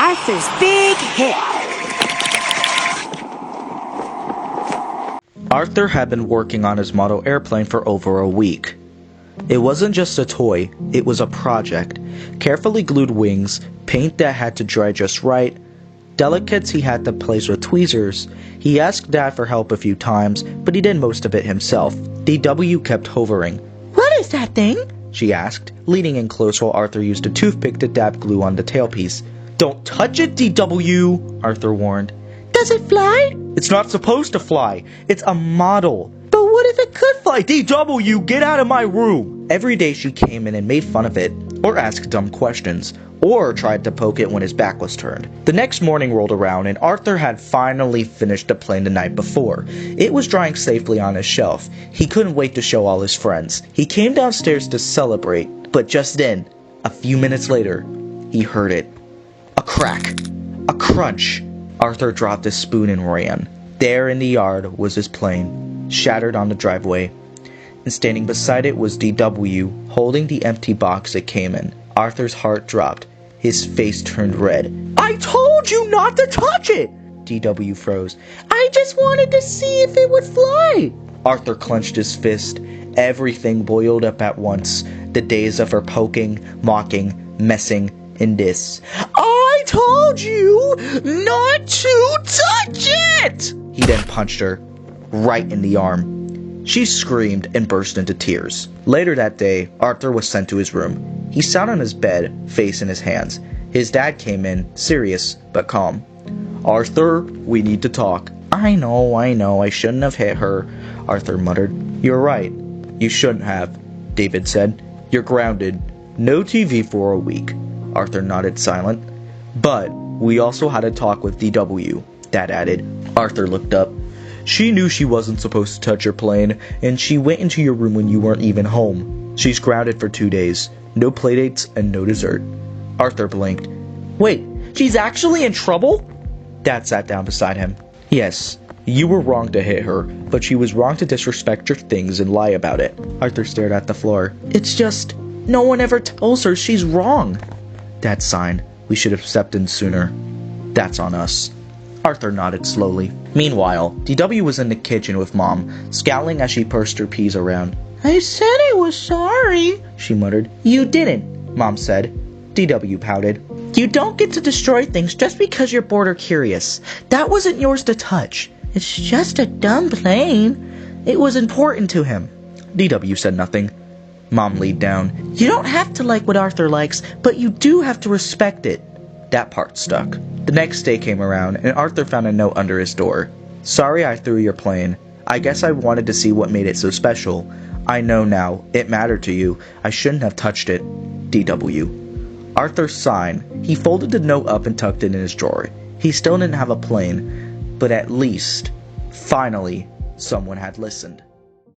Arthur's big hit. Arthur had been working on his model airplane for over a week. It wasn't just a toy, it was a project. Carefully glued wings, paint that had to dry just right, delicates he had to place with tweezers. He asked Dad for help a few times, but he did most of it himself. DW kept hovering. "What is that thing?" she asked, leaning in close while Arthur used a toothpick to dab glue on the tailpiece. "Don't touch it, DW," Arthur warned. "Does it fly?" "It's not supposed to fly. It's a model." "But what if it could fly?" "DW, get out of my room!" Every day she came in and made fun of it, or asked dumb questions, or tried to poke it when his back was turned. The next morning rolled around and Arthur had finally finished the plane the night before. It was drying safely on his shelf. He couldn't wait to show all his friends. He came downstairs to celebrate, but just then, a few minutes later, he heard it. A crack. A crunch. Arthur dropped his spoon and ran. There in the yard was his plane, shattered on the driveway, and standing beside it was DW, holding the empty box it came in. Arthur's heart dropped. His face turned red. "I told you not to touch it!" DW froze. "I just wanted to see if it would fly!" Arthur clenched his fist. Everything boiled up at once. The days of her poking, mocking, messing, and this. "I told you not to touch it!" He then punched her, right in the arm. She screamed and burst into tears. Later that day, Arthur was sent to his room. He sat on his bed, face in his hands. His dad came in, serious but calm. "Arthur, we need to talk." I know, I shouldn't have hit her," Arthur muttered. "You're right, you shouldn't have," David said. "You're grounded. No TV for a week." Arthur nodded silent. "But we also had a talk with DW," Dad added. Arthur looked up. "She knew she wasn't supposed to touch your plane, and she went into your room when you weren't even home. She's grounded for 2 days. No playdates and no dessert." Arthur blinked. "Wait, she's actually in trouble?" Dad sat down beside him. "Yes, you were wrong to hit her, but she was wrong to disrespect your things and lie about it." Arthur stared at the floor. "It's just, no one ever tells her she's wrong." Dad sighed. "We should have stepped in sooner. That's on us." Arthur nodded slowly. Meanwhile, DW was in the kitchen with Mom, scowling as she pursed her peas around. "I said I was sorry," she muttered. "You didn't," Mom said. DW pouted. "You don't get to destroy things just because you're bored or curious. That wasn't yours to touch. It's just a dumb plane." It was important to him. DW said nothing. Mom leaned down. "You don't have to like what Arthur likes, but you do have to respect it." That part stuck. The next day came around, and Arthur found a note under his door. "Sorry I threw your plane. I guess I wanted to see what made it so special. I know now. It mattered to you. I shouldn't have touched it. DW." Arthur sighed. He folded the note up and tucked it in his drawer. He still didn't have a plane, but at least, finally, someone had listened.